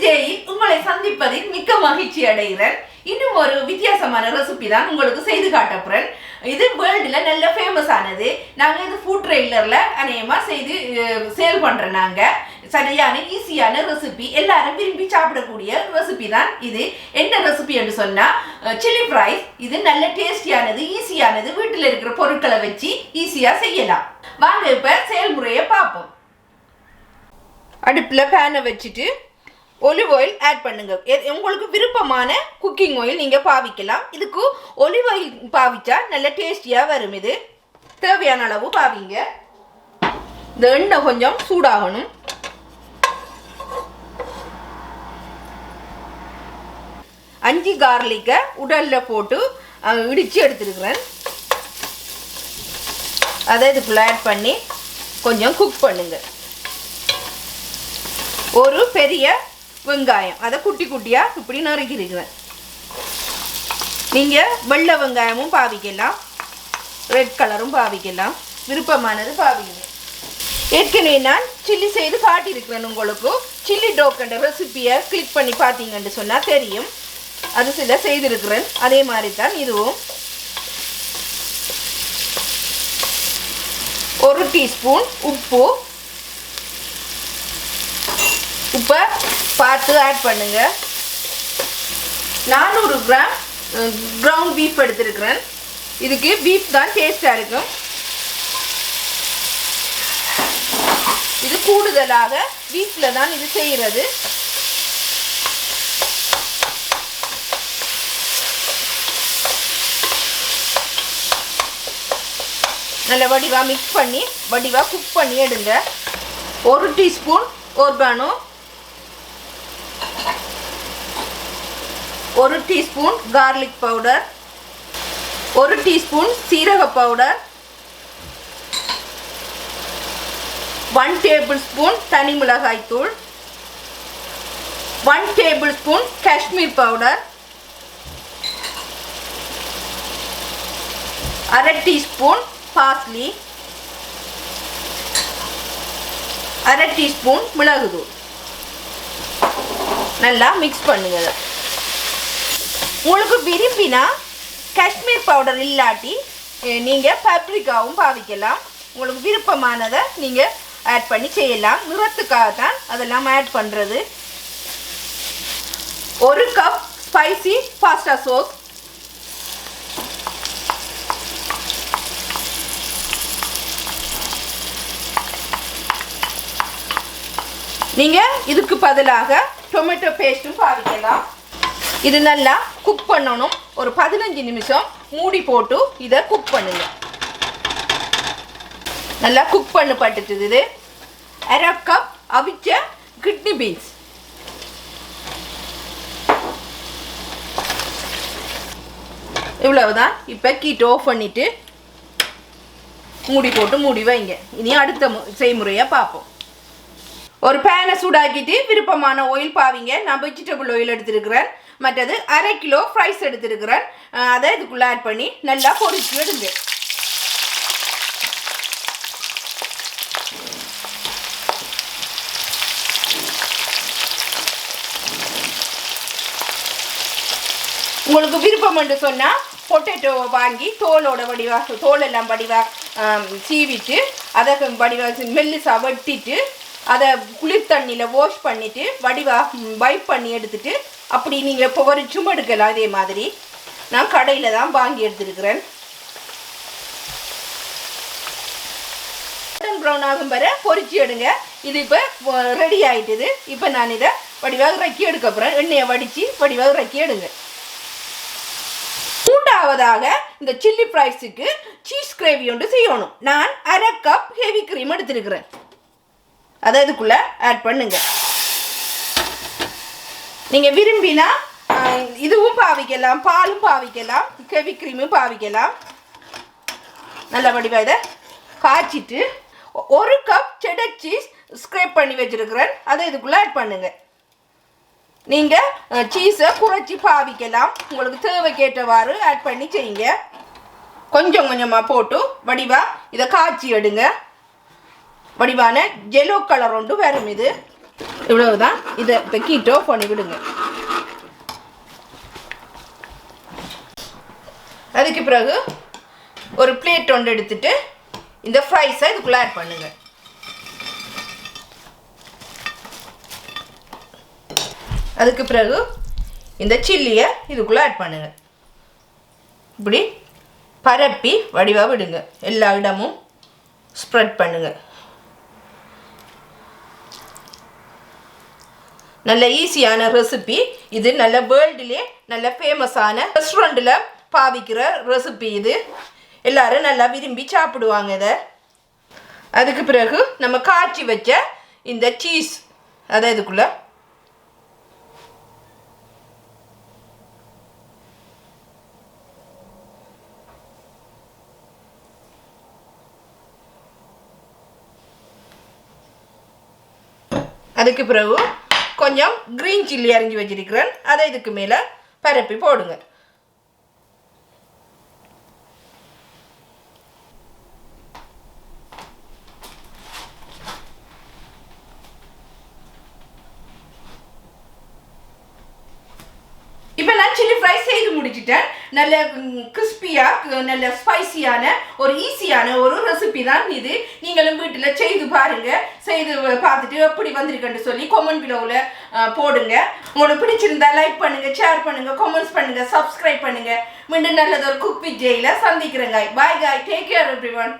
டேயில் உங்களை சந்திப்பதில் மிக்க மகிழ்ச்சி அடைகிறேன். இன்னும் ஒரு வித்தியாசமான ரெசிபி தான் உங்களுக்கு செய்து காட்டப்புறேன். இது வேர்ல்டில் நல்ல ஃபேமஸ் ஆனது. நாங்கள் இது ஃபுட் ட்ரெய்லரில் அநேகமாக செய்து சேல் பண்ணுறோம். நாங்கள் சரியான ஈஸியான ரெசிபி, எல்லாரும் விரும்பி சாப்பிடக்கூடிய ரெசிபி தான் இது. என்ன ரெசிபி என்று சொன்னால் சில்லி ஃப்ரைஸ். இது நல்ல டேஸ்டியானது, ஈஸியானது, வீட்டில் இருக்கிற பொருட்களை வச்சு ஈஸியாக செய்யலாம். வாங்க இப்போ செயல்முறையை பார்ப்போம். அடுப்பில் பேனை வச்சுட்டு ஒலிவ் ஆயில் ஆட் பண்ணுங்க. உங்களுக்கு விருப்பமான குக்கிங் ஆயில் நீங்கள் பாவிக்கலாம். இதுக்கு ஒலிவ் ஆயில் பாவிச்சா நல்ல டேஸ்டியாக வரும். இது தேவையான அளவு பாவிங்க. இந்த எண்ணெய் கொஞ்சம் சூடாகணும். அஞ்சு கார்லிக்கை உடலில் போட்டு இடித்து எடுத்துருக்குறேன். அதை இதுக்குள்ளே ஆட் பண்ணி கொஞ்சம் குக் பண்ணுங்க. ஒரு பெரிய வெங்காயம், அதை குட்டி குட்டியாக இப்படி நறுக்கிருக்கிறேன். நீங்கள் வெள்ளை வெங்காயமும் பாவிக்கலாம், ரெட் கலரும் பாவிக்கலாம், விருப்பமானது பாவிங்க. ஏற்கனவே நான் சில்லி செய்து காட்டியிருக்கிறேன் உங்களுக்கு. சில்லி டோக்கண்ட ரெசிப்பியை கிளிக் பண்ணி பார்த்தீங்கன்னு சொன்னால் தெரியும். அது சில செய்திருக்கிறேன். அதே மாதிரி தான் இதுவும். ஒரு டீஸ்பூன் உப்பு பார்த்து ஆட் பண்ணுங்க. 400 கிராம் கிரவுண்ட் பீஃப் எடுத்துருக்கிறேன். இதுக்கு பீஃப் தான் டேஸ்டாக இருக்கும். இது கூடுதலாக பீஃபில் தான் இது செய்கிறது. நல்ல வடிவாக மிக்ஸ் பண்ணி வடிவாக குக் பண்ணி எடுங்க. ஒரு டீஸ்பூன் ஓர்கானோ, ஒரு டீஸ்பூன் கார்லிக் பவுடர், ஒரு டீஸ்பூன் சீரக பவுடர், 1 டேபிள் ஸ்பூன் தனி மிளகாய் தூள், 1 டேபிள் ஸ்பூன் காஷ்மீர் பவுடர், அரை டீஸ்பூன் பார்ஸ்லி, அரை டீஸ்பூன் மிளகுத்தூள். நல்லா மிக்ஸ் பண்ணுங்க. உங்களுக்கு விரும்பினா காஷ்மீர் பவுடர் இல்லாட்டி நீங்கள் பப்ரிக்காவும் பாவிக்கலாம். உங்களுக்கு விருப்பமானதை நீங்கள் ஆட் பண்ணி செய்யலாம். நிறத்துக்காக தான் அதெல்லாம் ஆட் பண்ணுறது. ஒரு கப் ஸ்பைசி பாஸ்தா சோஸ், நீங்கள் இதுக்கு பதிலாக டொமேட்டோ பேஸ்ட்டும் பாவிக்கலாம். இது நல்லா குக் பண்ணணும். ஒரு 15 நிமிஷம் மூடி போட்டு இதை குக் பண்ணுங்க. நல்லா குக் பண்ணப்பட்டுது. இது அரை கப் அவிச்ச கிட்னி பீன்ஸ், இவ்வளவுதான். இப்போ கீட் ஆஃப் பண்ணிட்டு மூடி போட்டு மூடி வைங்க. இனி அடுத்த செய்முறையை பார்ப்போம். ஒரு பேனை சூடாக்கிட்டு விருப்பமான ஆயில் பாவிங்க. நான் வெஜிடபிள் ஆயில் எடுத்துருக்கிறேன். மற்றது அரை கிலோ ஃப்ரைஸ் எடுத்துருக்கிறேன். அதை இதுக்குள்ளே ஆட் பண்ணி நல்லா பொரிச்சு எடுங்க. உங்களுக்கு விருப்பம் என்று சொன்னால் பொட்டேட்டோவை வாங்கி தோலோட வடிவாக, தோலெல்லாம் வடிவாக சீவிட்டு அதை வடிவாக மெல்லிசாக வெட்டிட்டு அதை குளிர் தண்ணியில் வாஷ் பண்ணிவிட்டு வடிவாக வைப் பண்ணி எடுத்துட்டு அப்படி நீங்கள் இப்போ பொரிச்சும் எடுக்கலாம். அதே மாதிரி நான் கடையில் தான் வாங்கி எடுத்துருக்கிறேன். ப்ரௌன் ஆகும் வரை பொரிச்சு எடுங்க. இது இப்போ ரெடி ஆகிட்டுது. இப்போ நான் இதை வடிவாக இறக்கி எடுக்க போகிறேன். எண்ணெயை வடித்து வடிவாக இறக்கி எடுங்க. மூன்றாவதாக இந்த சில்லி ஃப்ரைஸுக்கு சீஸ் கிரேவி ஒன்று செய்யணும். நான் அரை கப் ஹெவி க்ரீம் எடுத்துருக்கிறேன். அதை இதுக்குள்ளே ஆட் பண்ணுங்க. நீங்கள் விரும்பினா இதுவும் பாவிக்கலாம், பாலும் பாவிக்கலாம், ஹெவி க்ரீமும் பாவிக்கலாம். நல்ல வடிவாக இதை காய்ச்சிட்டு ஒரு கப் செடர் சீஸ் ஸ்க்ரேப் பண்ணி வச்சுருக்கிறேன். அதை இதுக்குள்ளே ஆட் பண்ணுங்க. நீங்கள் சீஸை குறைச்சி பாவிக்கலாம். உங்களுக்கு தேவைக்கேற்றவாறு ஆட் பண்ணி செய்யுங்க. கொஞ்சம் கொஞ்சமாக போட்டு வடிவாக இதை காய்ச்சி எடுங்க. வடிவான ஜெலோ கலர் ஒன்று வரும். இது இவ்வளவுதான். இதை இப்போ கீட்டோ பண்ணி விடுங்க. அதுக்கு பிறகு ஒரு பிளேட் ஒன்று எடுத்துட்டு இந்த ஃப்ரைஸை இதுக்குள்ளே ஆட் பண்ணுங்க. அதுக்கு பிறகு இந்த சில்லியை இதுக்குள்ளே ஆட் பண்ணுங்க. இப்படி பரப்பி வடிவாக விடுங்க. எல்லா இடமும் ஸ்ப்ரெட் பண்ணுங்க. நல்ல ஈஸியான ரெசிபி இது. நல்ல வேர்ல்டுலே நல்ல ஃபேமஸான ரெஸ்டாரண்ட்டில் பாவிக்கிற ரெசிபி இது. எல்லாரும் நல்லா விரும்பி சாப்பிடுவாங்க இதை. அதுக்கு பிறகு நம்ம காய்ச்சி வச்ச இந்த சீஸ் அதை இதுக்குள்ள அதுக்கு பிறகு கொஞ்சம் கிரீன் சில்லி அரிஞ்சு வச்சிருக்கிறேன். அதை இதுக்கு மேலே பரப்பி போடுங்க. இப்போ நான் சில்லி ஃப்ரை செய்து முடிச்சிட்டேன். நல்ல கிறிஸ்பியாக நல்ல ஸ்பைசியான ஒரு ஈஸியான ஒரு ரெசிபி தான் இது. நீங்களும் வீட்டில் செய்து பாருங்க. செய்து பார்த்துட்டு எப்படி வந்திருக்குன்னு சொல்லி கமெண்ட் பிலோவில் போடுங்க. உங்களுக்கு பிடிச்சிருந்தா லைக் பண்ணுங்க, ஷேர் பண்ணுங்க, கமெண்ட்ஸ் பண்ணுங்க, சப்ஸ்கிரைப் பண்ணுங்க. மீண்டும் நல்லது ஒரு குக் வித் ஜெயில சந்திக்கிறேங்க. பாய் காய், டேக் கேர் எவ்ரிவன்.